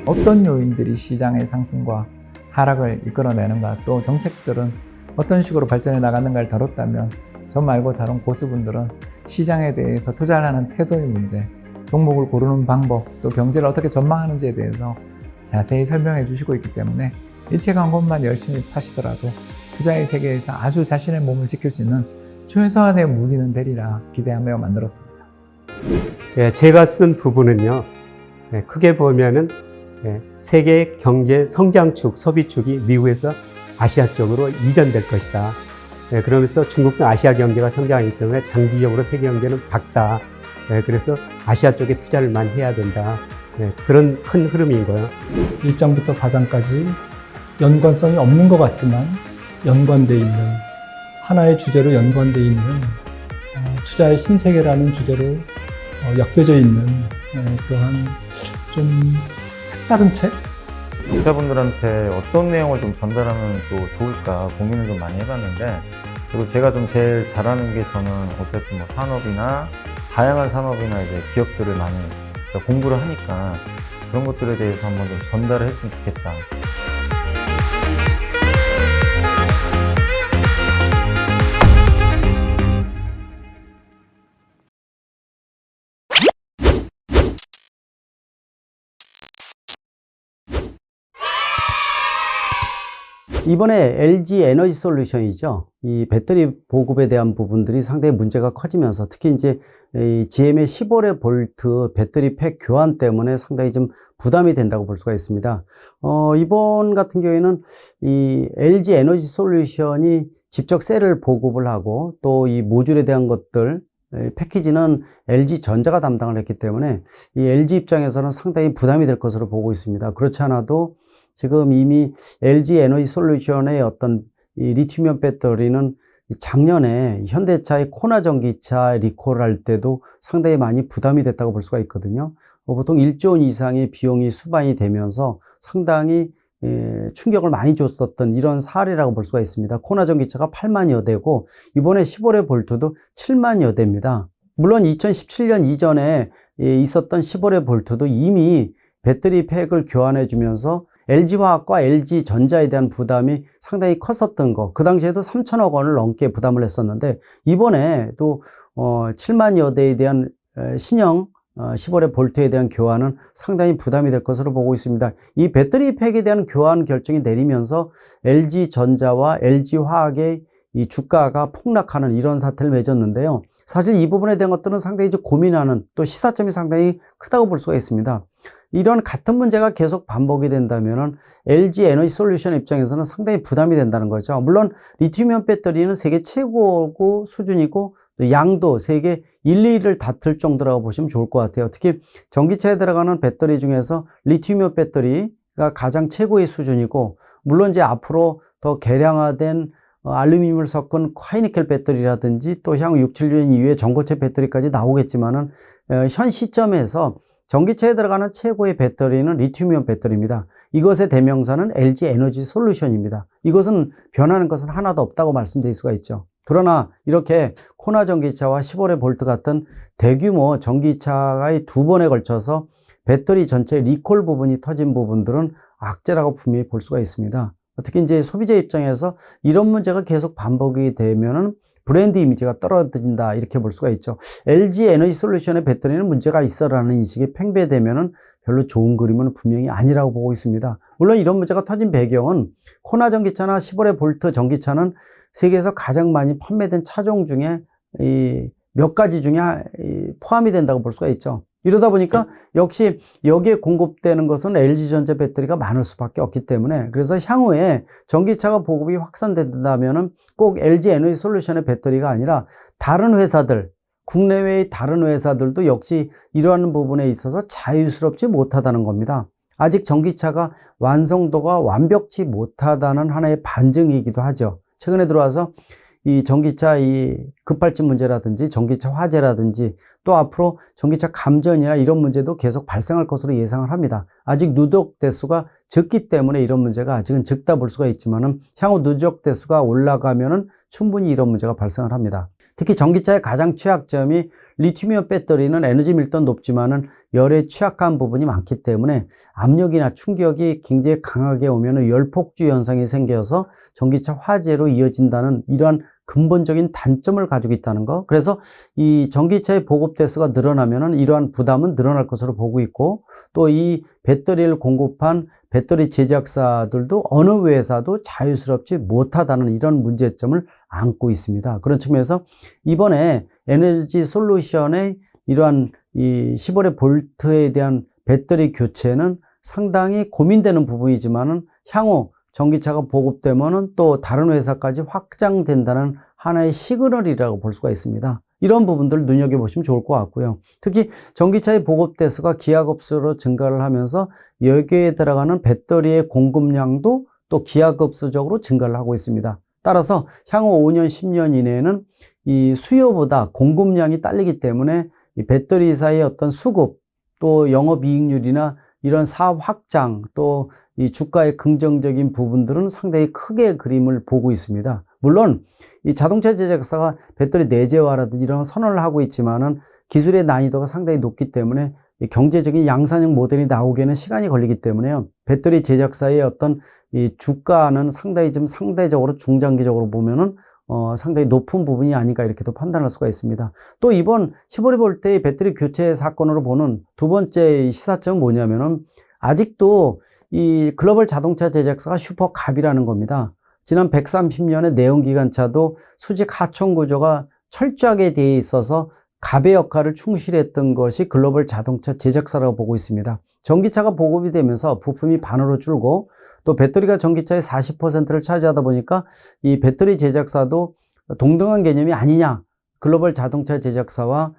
어떤 요인들이 시장의 상승과 하락을 이끌어내는가, 또 정책들은 어떤 식으로 발전해 나가는가를 다뤘다면 저 말고 다른 고수분들은 시장에 대해서 투자를 하는 태도의 문제, 종목을 고르는 방법, 또 경제를 어떻게 전망하는지에 대해서 자세히 설명해 주시고 있기 때문에 이 책 한 권만 열심히 파시더라도 투자의 세계에서 아주 자신의 몸을 지킬 수 있는 최소한의 무기는 되리라 기대하며 만들었습니다. 제가 쓴 부분은요, 크게 보면은 세계 경제 성장축, 소비축이 미국에서 아시아 쪽으로 이전될 것이다. 그러면서 중국도 아시아 경제가 성장하기 때문에 장기적으로 세계 경제는 밝다. 그래서 아시아 쪽에 투자를 많이 해야 된다. 그런 큰 흐름인 거예요. 1장부터 4장까지 연관성이 없는 것 같지만 연관되어 있는, 하나의 주제로 연관되어 있는 투자의 신세계라는 주제로 엮여져 있는 그러한 좀 색다른 책? 독자분들한테 어떤 내용을 좀 전달하면 또 좋을까 고민을 좀 많이 해봤는데, 그리고 제가 좀 제일 잘하는 게, 저는 어쨌든 뭐 산업이나 다양한 산업이나 이제 기업들을 많이 공부를 하니까 그런 것들에 대해서 한번 좀 전달을 했으면 좋겠다. 이번에 LG 에너지 솔루션이죠. 이 배터리 보급에 대한 부분들이 상당히 문제가 커지면서, 특히 이제 이 GM의 15V 볼트 배터리 팩 교환 때문에 상당히 좀 부담이 된다고 볼 수가 있습니다. 이번 같은 경우에는 이 LG 에너지 솔루션이 직접 셀을 보급을 하고, 또 이 모듈에 대한 것들, 패키지는 LG 전자가 담당을 했기 때문에 이 LG 입장에서는 상당히 부담이 될 것으로 보고 있습니다. 그렇지 않아도 지금 이미 LG 에너지 솔루션의 어떤 이 리튬이온 배터리는 작년에 현대차의 코나 전기차 리콜을 할 때도 상당히 많이 부담이 됐다고 볼 수가 있거든요. 보통 1조 원 이상의 비용이 수반이 되면서 상당히 충격을 많이 줬었던 이런 사례라고 볼 수가 있습니다. 코나 전기차가 8만여 대고 이번에 15V 볼트도 7만여 대입니다. 물론 2017년 이전에 있었던 15V 볼트도 이미 배터리 팩을 교환해 주면서 LG화학과 LG전자에 대한 부담이 상당히 컸었던 거, 그 당시에도 3천억 원을 넘게 부담을 했었는데, 이번에 또 7만여 대에 대한 신형 15V 볼트에 대한 교환은 상당히 부담이 될 것으로 보고 있습니다. 이 배터리 팩에 대한 교환 결정이 내리면서 LG전자와 LG화학의 이 주가가 폭락하는 이런 사태를 맺었는데요. 사실 이 부분에 대한 것들은 상당히 좀 고민하는, 또 시사점이 상당히 크다고 볼 수가 있습니다. 이런 같은 문제가 계속 반복이 된다면 LG 에너지 솔루션 입장에서는 상당히 부담이 된다는 거죠. 물론 리튬이온 배터리는 세계 최고 수준이고, 양도 세계 1, 2위를 다툴 정도라고 보시면 좋을 것 같아요. 특히 전기차에 들어가는 배터리 중에서 리튬이온 배터리가 가장 최고의 수준이고, 물론 이제 앞으로 더 개량화된 알루미늄을 섞은 카이니켈 배터리라든지 또 향후 6, 7년 이후에 전고체 배터리까지 나오겠지만은 현 시점에서 전기차에 들어가는 최고의 배터리는 리튬이온 배터리입니다. 이것의 대명사는 LG 에너지 솔루션입니다. 이것은 변하는 것은 하나도 없다고 말씀드릴 수가 있죠. 그러나 이렇게 코나 전기차와 15V 볼트 같은 대규모 전기차의 2번에 걸쳐서 배터리 전체 리콜 부분이 터진 부분들은 악재라고 분명히 볼 수가 있습니다. 특히 이제 소비자 입장에서 이런 문제가 계속 반복이 되면은 브랜드 이미지가 떨어진다, 이렇게 볼 수가 있죠. LG 에너지 솔루션의 배터리는 문제가 있어라는 인식이 팽배되면은 별로 좋은 그림은 분명히 아니라고 보고 있습니다. 물론 이런 문제가 터진 배경은 코나 전기차나 15V 볼트 전기차는 세계에서 가장 많이 판매된 차종 중에 몇 가지 중에 포함이 된다고 볼 수가 있죠. 이러다 보니까 역시 여기에 공급되는 것은 LG전자 배터리가 많을 수밖에 없기 때문에, 그래서 향후에 전기차가 보급이 확산된다면 꼭 LG 에너지 솔루션의 배터리가 아니라 다른 회사들, 국내외의 다른 회사들도 역시 이러한 부분에 있어서 자유스럽지 못하다는 겁니다. 아직 전기차가 완성도가 완벽치 못하다는 하나의 반증이기도 하죠. 최근에 들어와서 이 전기차 이 급발진 문제라든지 전기차 화재라든지 또 앞으로 전기차 감전이나 이런 문제도 계속 발생할 것으로 예상을 합니다. 아직 누적 대수가 적기 때문에 이런 문제가 아직은 적다 볼 수가 있지만은 향후 누적 대수가 올라가면은 충분히 이런 문제가 발생을 합니다. 특히 전기차의 가장 취약점이 리튬이온 배터리는 에너지 밀도는 높지만은 열에 취약한 부분이 많기 때문에 압력이나 충격이 굉장히 강하게 오면 열폭주 현상이 생겨서 전기차 화재로 이어진다는 이러한 근본적인 단점을 가지고 있다는 거. 그래서 이 전기차의 보급 대수가 늘어나면은 이러한 부담은 늘어날 것으로 보고 있고, 또 이 배터리를 공급한 배터리 제작사들도 어느 회사도 자유스럽지 못하다는 이런 문제점을 안고 있습니다. 그런 측면에서 이번에 에너지 솔루션의 이러한 이 15V 볼트에 대한 배터리 교체는 상당히 고민되는 부분이지만은 향후 전기차가 보급되면은 또 다른 회사까지 확장된다는 하나의 시그널이라고 볼 수가 있습니다. 이런 부분들 눈여겨보시면 좋을 것 같고요. 특히 전기차의 보급 대수가 기하급수로 증가를 하면서 여기에 들어가는 배터리의 공급량도 또 기하급수적으로 증가를 하고 있습니다. 따라서 향후 5년, 10년 이내에는 이 수요보다 공급량이 딸리기 때문에 이 배터리사의 어떤 수급, 또 영업이익률이나 이런 사업 확장, 또 이 주가의 긍정적인 부분들은 상당히 크게 그림을 보고 있습니다. 물론 이 자동차 제작사가 배터리 내재화라든지 이런 선언을 하고 있지만은 기술의 난이도가 상당히 높기 때문에 경제적인 양산형 모델이 나오기에는 시간이 걸리기 때문에요. 배터리 제작사의 어떤 이 주가는 상당히 좀 상대적으로 중장기적으로 보면은 상당히 높은 부분이 아닌가 이렇게도 판단할 수가 있습니다. 또 이번 15V의 배터리 교체 사건으로 보는 두 번째 시사점은 뭐냐면은 아직도 이 글로벌 자동차 제작사가 슈퍼갑이라는 겁니다. 지난 130년의 내연기관차도 수직 하청 구조가 철저하게 되어 있어서 갑의 역할을 충실했던 것이 글로벌 자동차 제작사라고 보고 있습니다. 전기차가 보급이 되면서 부품이 반으로 줄고 또 배터리가 전기차의 40%를 차지하다 보니까 이 배터리 제작사도 동등한 개념이 아니냐. 글로벌 자동차 제작사와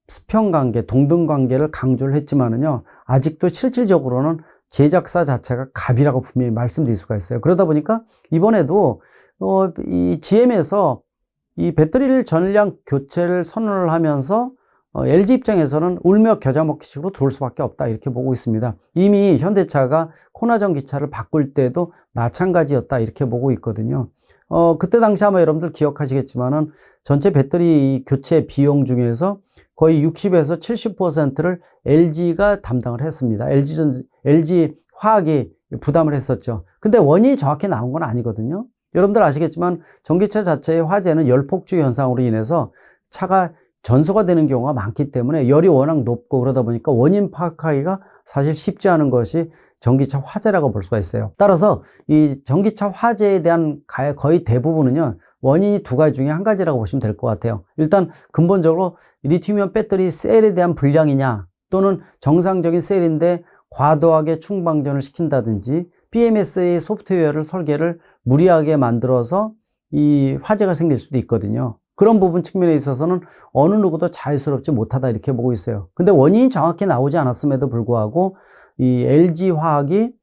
수평관계, 동등관계를 강조를 했지만은요. 아직도 실질적으로는 제작사 자체가 갑이라고 분명히 말씀드릴 수가 있어요. 그러다 보니까 이번에도 이 GM에서 이 배터리를 전량 교체를 선언을 하면서 LG 입장에서는 울며 겨자 먹기식으로 들어올 수밖에 없다 이렇게 보고 있습니다. 이미 현대차가 코나 전기차를 바꿀 때도 마찬가지였다 이렇게 보고 있거든요. 그때 당시 아마 여러분들 기억하시겠지만은 전체 배터리 교체 비용 중에서 거의 60에서 70%를 LG가 담당을 했습니다. LG 화학이 부담을 했었죠. 근데 원인이 정확히 나온 건 아니거든요. 여러분들 아시겠지만 전기차 자체의 화재는 열폭주 현상으로 인해서 차가 전소가 되는 경우가 많기 때문에 열이 워낙 높고 그러다 보니까 원인 파악하기가 사실 쉽지 않은 것이 전기차 화재라고 볼 수가 있어요. 따라서 이 전기차 화재에 대한 거의 대부분은요, 원인이 두 가지 중에 한 가지라고 보시면 될 것 같아요. 일단 근본적으로 리튬이온 배터리 셀에 대한 불량이냐, 또는 정상적인 셀인데 과도하게 충방전을 시킨다든지 BMS의 소프트웨어를 설계를 무리하게 만들어서 이 화재가 생길 수도 있거든요. 그런 부분 측면에 있어서는 어느 누구도 자유스럽지 못하다 이렇게 보고 있어요. 근데 원인이 정확히 나오지 않았음에도 불구하고 이 LG 화학이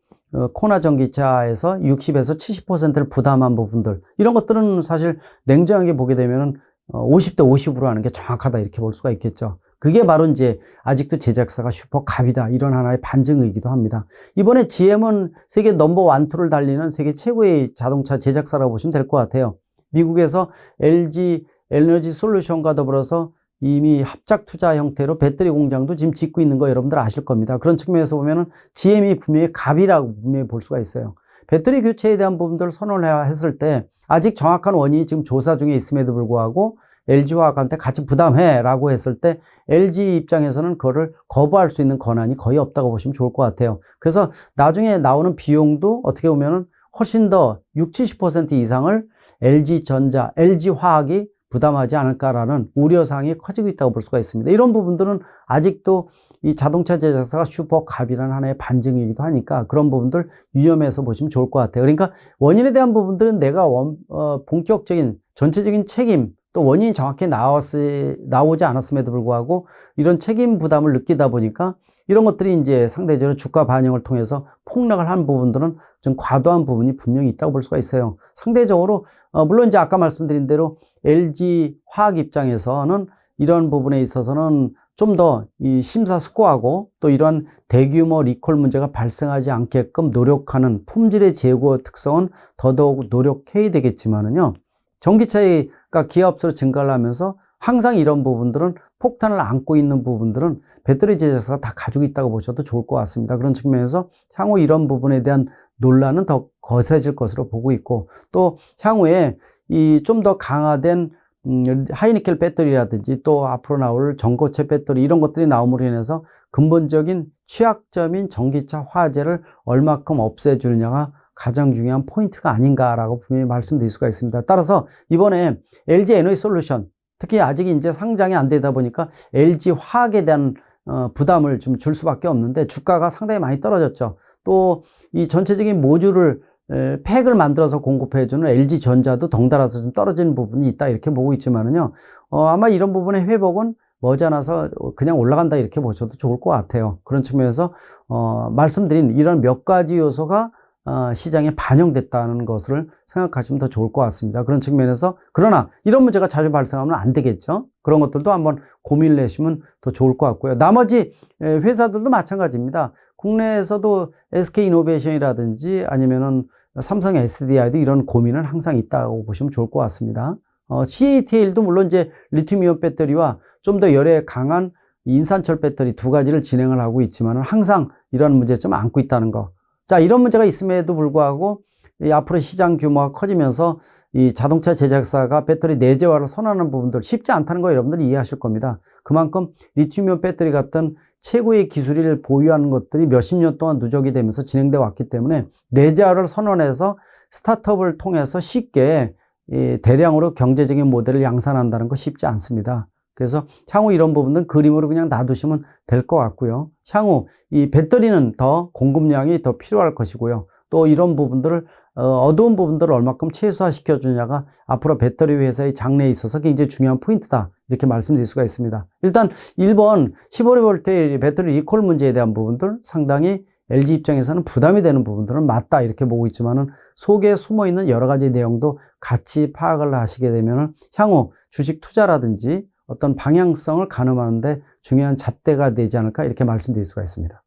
코나 전기차에서 60에서 70%를 부담한 부분들, 이런 것들은 사실 냉정하게 보게 되면은 50대 50으로 하는 게 정확하다 이렇게 볼 수가 있겠죠. 그게 바로 이제 아직도 제작사가 슈퍼갑이다 이런 하나의 반증이기도 합니다. 이번에 GM은 세계 넘버 1, 2를 달리는 세계 최고의 자동차 제작사라고 보시면 될 것 같아요. 미국에서 LG 에너지 솔루션과 더불어서 이미 합작 투자 형태로 배터리 공장도 지금 짓고 있는 거 여러분들 아실 겁니다. 그런 측면에서 보면은 GM이 분명히 갑이라고 분명히 볼 수가 있어요. 배터리 교체에 대한 부분들을 선언을 했을 때 아직 정확한 원인이 지금 조사 중에 있음에도 불구하고 LG화학한테 같이 부담해라고 했을 때 LG 입장에서는 그거를 거부할 수 있는 권한이 거의 없다고 보시면 좋을 것 같아요. 그래서 나중에 나오는 비용도 어떻게 보면은 훨씬 더 60, 70% 이상을 LG전자, LG화학이 부담하지 않을까라는 우려사항이 커지고 있다고 볼 수가 있습니다. 이런 부분들은 아직도 이 자동차 제작사가 슈퍼갑이라는 하나의 반증이기도 하니까 그런 부분들 유념해서 보시면 좋을 것 같아요. 그러니까 원인에 대한 부분들은 내가 본격적인 전체적인 책임, 또 원인이 정확히 나오지 않았음에도 불구하고 이런 책임 부담을 느끼다 보니까 이런 것들이 이제 상대적으로 주가 반영을 통해서 폭락을 한 부분들은 좀 과도한 부분이 분명히 있다고 볼 수가 있어요. 상대적으로 물론 이제 아까 말씀드린 대로 LG 화학 입장에서는 이런 부분에 있어서는 좀 더 이 심사숙고하고 또 이러한 대규모 리콜 문제가 발생하지 않게끔 노력하는 품질의 제고 특성은 더더욱 노력해야 되겠지만은요. 전기차가 기업수로 증가를 하면서 항상 이런 부분들은 폭탄을 안고 있는 부분들은 배터리 제작사가 다 가지고 있다고 보셔도 좋을 것 같습니다. 그런 측면에서 향후 이런 부분에 대한 논란은 더 거세질 것으로 보고 있고, 또 향후에 이 좀 더 강화된 하이니켈 배터리라든지 또 앞으로 나올 전고체 배터리 이런 것들이 나옴으로 인해서 근본적인 취약점인 전기차 화재를 얼마큼 없애주느냐가 가장 중요한 포인트가 아닌가라고 분명히 말씀드릴 수가 있습니다. 따라서 이번에 LG 에너지 솔루션, 특히 아직 이제 상장이 안 되다 보니까 LG 화학에 대한 부담을 좀 줄 수밖에 없는데 주가가 상당히 많이 떨어졌죠. 또 이 전체적인 모듈을 팩을 만들어서 공급해주는 LG전자도 덩달아서 좀 떨어지는 부분이 있다 이렇게 보고 있지만은요, 아마 이런 부분의 회복은 머지않아서 그냥 올라간다 이렇게 보셔도 좋을 것 같아요. 그런 측면에서 말씀드린 이런 몇 가지 요소가 시장에 반영됐다는 것을 생각하시면 더 좋을 것 같습니다. 그런 측면에서, 그러나 이런 문제가 자주 발생하면 안 되겠죠. 그런 것들도 한번 고민을 내시면 더 좋을 것 같고요. 나머지 회사들도 마찬가지입니다. 국내에서도 SK이노베이션이라든지 아니면은 삼성 SDI도 이런 고민은 항상 있다고 보시면 좋을 것 같습니다. CATL도 물론 이제 리튬이온 배터리와 좀 더 열에 강한 인산철 배터리 두 가지를 진행을 하고 있지만 항상 이런 문제점을 안고 있다는 거. 자, 이런 문제가 있음에도 불구하고 앞으로 시장 규모가 커지면서 이 자동차 제작사가 배터리 내재화를 선언하는 부분들 쉽지 않다는 거 여러분들이 이해하실 겁니다. 그만큼 리튬이온 배터리 같은 최고의 기술을 보유하는 것들이 몇십 년 동안 누적이 되면서 진행되어 왔기 때문에 내재화를 선언해서 스타트업을 통해서 쉽게 대량으로 경제적인 모델을 양산한다는 거 쉽지 않습니다. 그래서 향후 이런 부분은 그림으로 그냥 놔두시면 될 것 같고요. 향후 이 배터리는 더 공급량이 더 필요할 것이고요. 또 이런 부분들을 어두운 부분들을 얼마큼 최소화시켜 주냐가 앞으로 배터리 회사의 장래에 있어서 굉장히 중요한 포인트다 이렇게 말씀드릴 수가 있습니다. 일단 1번 15V 배터리 리콜 문제에 대한 부분들 상당히 LG 입장에서는 부담이 되는 부분들은 맞다 이렇게 보고 있지만은 속에 숨어 있는 여러 가지 내용도 같이 파악을 하시게 되면은 향후 주식 투자라든지 어떤 방향성을 가늠하는데 중요한 잣대가 되지 않을까 이렇게 말씀드릴 수가 있습니다.